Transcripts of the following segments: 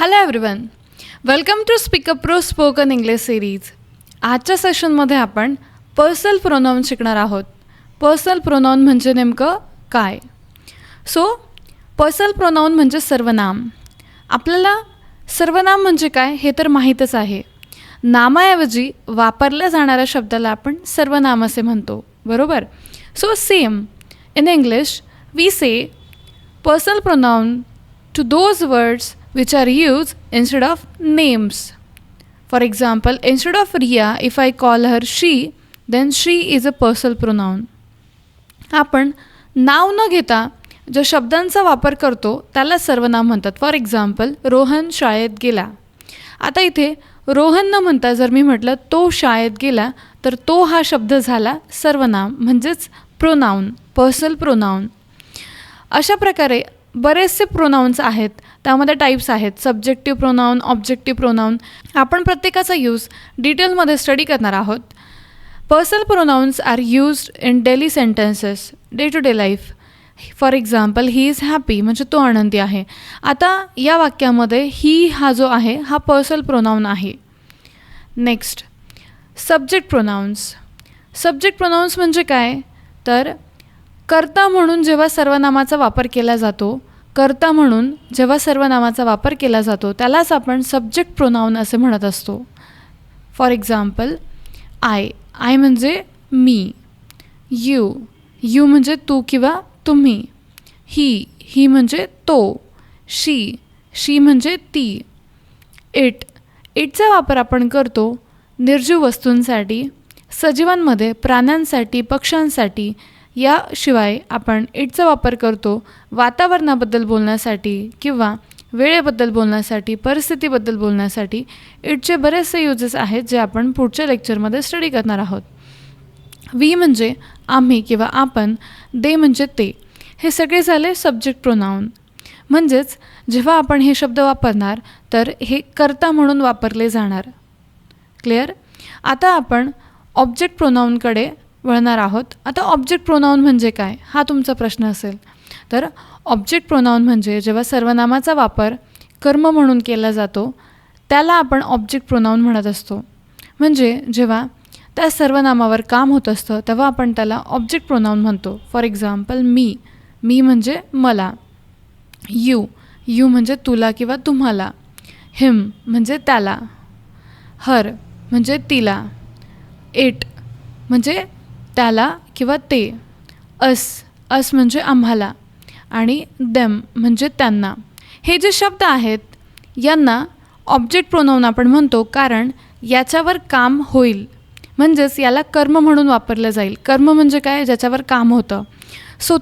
Hello everyone, welcome to SpeakUp pro spoken English series. आजच्या सेशनमध्ये आपण पर्सनल प्रोनाऊन शिकणार आहोत. पर्सनल प्रोनाऊन म्हणजे नेमकं काय? पर्सनल प्रोनाऊन म्हणजे सर्वनाम. आपल्याला सर्वनाम म्हणजे काय हे तर माहीतच आहे. नामाऐवजी वापरल्या जाणाऱ्या शब्दाला आपण सर्वनाम असे म्हणतो, बरोबर? Same in English we say personal pronoun to those words which are used instead of names. For example, instead of Riya, if I call her she, then she is a personal pronoun. आपण नाव न घेता ज्या शब्दांचा वापर करतो त्याला सर्वनाम म्हणतात. फॉर एक्झाम्पल, रोहन शाळेत गेला. आता इथे रोहन न म्हणता जर मी म्हटलं तो शाळेत गेला, तर तो हा शब्द झाला सर्वनाम, म्हणजेच प्रोनाऊन, पर्सनल प्रोनाऊन. अशा प्रकारे बरेचसे प्रोनाऊन्स आहेत. त्यामध्ये टाईप्स आहेत, सब्जेक्टिव्ह प्रोनाऊन, ऑब्जेक्टिव्ह प्रोनाऊन. आपण प्रत्येकाचा यूज डिटेलमध्ये स्टडी करणार आहोत. Personal pronouns are used in daily sentences, day to day life. For example, he is happy म्हणजे तो आनंदी आहे. आता या वाक्यामध्ये ही हा जो आहे हा पर्सनल प्रोनाऊन आहे. Next, subject pronouns. Subject pronouns म्हणजे काय? तर कर्ता म्हणून जेव्हा सर्वनामाचा वापर केला जातो, कर्ता म्हणून जेव्हा सर्वनामाचा वापर केला जातो त्यालाच आपण सब्जेक्ट प्रोनाऊन असे म्हणत असतो. फॉर एक्झाम्पल, आय म्हणजे मी, यू म्हणजे तू किंवा तुम्ही, ही म्हणजे तो, शी म्हणजे ती. इटचा वापर आपण करतो निर्जीव वस्तूंसाठी, सजीवांमध्ये प्राण्यांसाठी, पक्ष्यांसाठी. याशिवाय आपण इटचा वापर करतो वातावरणाबद्दल बोलण्यासाठी किंवा वेळेबद्दल बोलण्यासाठी, परिस्थितीबद्दल बोलण्यासाठी. इटचे बरेचसे युजेस आहेत जे आपण पुढच्या लेक्चरमध्ये स्टडी करणार आहोत. वी म्हणजे आम्ही किंवा आपण, दे म्हणजे ते. हे सगळे झाले सब्जेक्ट प्रोनाऊन. म्हणजेच जेव्हा आपण हे शब्द वापरणार तर हे कर्ता म्हणून वापरले जाणार. क्लिअर? आता आपण ऑब्जेक्ट प्रोनाऊनकडे वळणार आहोत. आता ऑब्जेक्ट प्रोनाऊन म्हणजे काय हा तुमचा प्रश्न असेल. तर ऑब्जेक्ट प्रोनाऊन म्हणजे जेव्हा सर्वनामाचा वापर कर्म म्हणून केला जातो त्याला आपण ऑब्जेक्ट प्रोनाऊन म्हणत असतो. म्हणजे जेव्हा त्या सर्वनामावर काम होत असतं तेव्हा आपण त्याला ऑब्जेक्ट प्रोनाऊन म्हणतो. फॉर एक्झाम्पल, मी म्हणजे मला, यू म्हणजे तुला किंवा तुम्हाला, हिम म्हणजे त्याला, हर म्हणजे तिला, इट म्हणजे त्याला किंवा ते, अस म्हणजे आम्हाला, आणि देम म्हणजे त्यांना. हे जे शब्द आहेत यांना ऑब्जेक्ट प्रोनाऊन आपण म्हणतो कारण याच्यावर काम होईल, म्हणजेच याला कर्म म्हणून वापरलं जाईल. कर्म म्हणजे काय? ज्याच्यावर काम होतं.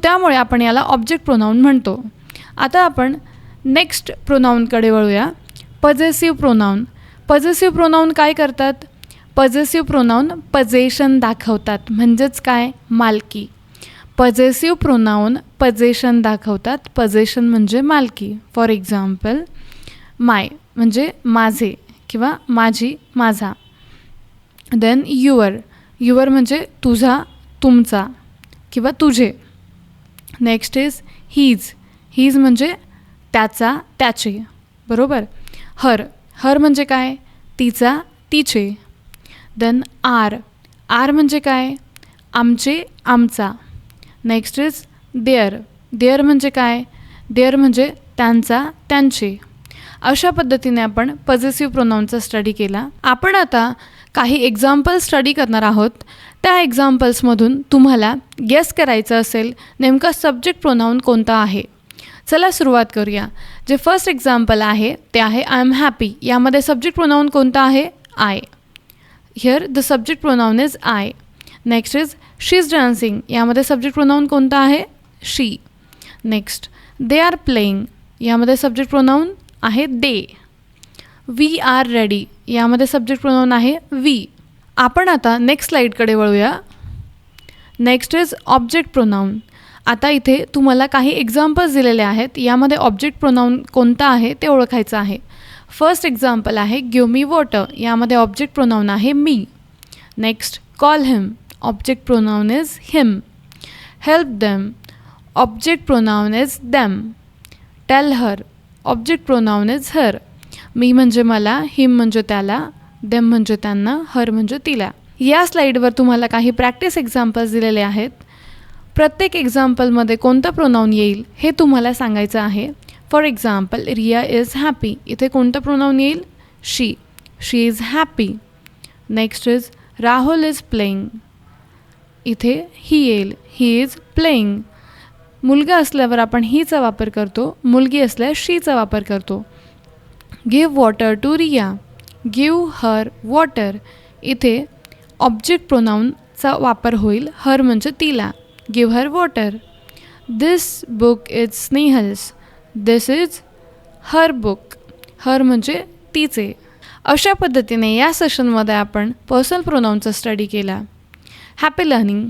त्यामुळे आपण याला ऑब्जेक्ट प्रोनाऊन म्हणतो. आता आपण नेक्स्ट प्रोनाऊनकडे वळूया, पजेसिव्ह प्रोनाऊन. पजेसिव्ह प्रोनाऊन काय करतात? पजेसिव्ह प्रोनाऊन पजेशन दाखवतात, म्हणजेच काय? मालकी. पजेसिव्ह प्रोनाऊन पजेशन दाखवतात. पजेशन म्हणजे मालकी. फॉर एक्झाम्पल, माय म्हणजे माझे किंवा माझी, माझा. देन युअर म्हणजे तुझा, तुमचा किंवा तुझे. नेक्स्ट इज हीज म्हणजे त्याचा, त्याचे, बरोबर? हर म्हणजे काय? तिचा, तिचे. देन आर म्हणजे काय? आमचे, आमचा. नेक्स्ट इज देअर म्हणजे काय? देअर म्हणजे त्यांचा, त्यांचे. अशा पद्धतीने आपण पजेसिव्ह प्रोनाऊनचा स्टडी केला. आपण आता काही एक्झाम्पल स्टडी करणार आहोत. त्या एक्झाम्पल्समधून तुम्हाला गेस करायचं असेल नेमका सब्जेक्ट प्रोनाऊन कोणता आहे. चला सुरुवात करूया. जे फर्स्ट एक्झाम्पल आहे ते आहे आय एम हॅपी. यामध्ये सब्जेक्ट प्रोनाऊन कोणता आहे? I. Here the subject pronoun is I. Next is she is dancing. यामध्ये सब्जेक्ट प्रोनाऊन कोणता आहे? She. Next, they are playing. यामध्ये सब्जेक्ट प्रोनाऊन आहे दे. We are ready. यामध्ये सब्जेक्ट प्रोनाऊन आहे वी. आपण आता नेक्स्ट स्लाईडकडे वळूया. Next is object pronoun. आता इथे तुम्हाला काही एक्झाम्पल्स दिलेले आहेत. यामध्ये ऑब्जेक्ट प्रोनाऊन कोणता आहे ते ओळखायचं आहे. फर्स्ट एक्झाम्पल आहे गिव मी वॉटर. यामध्ये ऑब्जेक्ट प्रोनाऊन आहे me. Next, call him. Object pronoun is him. Help them. Object pronoun is them. Tell her. Object pronoun is her. Me म्हणजे मला, हिम म्हणजे त्याला, देम म्हणजे त्यांना, हर म्हणजे तिला. या स्लाईडवर तुम्हाला काही प्रॅक्टिस एक्झाम्पल्स दिलेले आहेत. प्रत्येक एक्झाम्पलमध्ये कोणतं प्रोनाऊन येईल हे तुम्हाला सांगायचं आहे. For example, Riya is happy. इथे कोणतं प्रोनाऊन येईल? She. She is happy. Next is Rahul is playing. इथे ही येईल. He is playing. मुलगा असल्यावर आपण हीचा वापर करतो, मुलगी असल्यास शीचा वापर करतो. Give water to Riya. Give her water. इथे ऑब्जेक्ट प्रोनाऊनचा वापर होईल, हर म्हणजे तिला. Give her water. This book is Snehal's. This is her book. Her म्हणजे तिचे. अशा पद्धतीने या सेशनमध्ये आपण पर्सनल प्रोनाऊनचा स्टडी केला. Happy learning.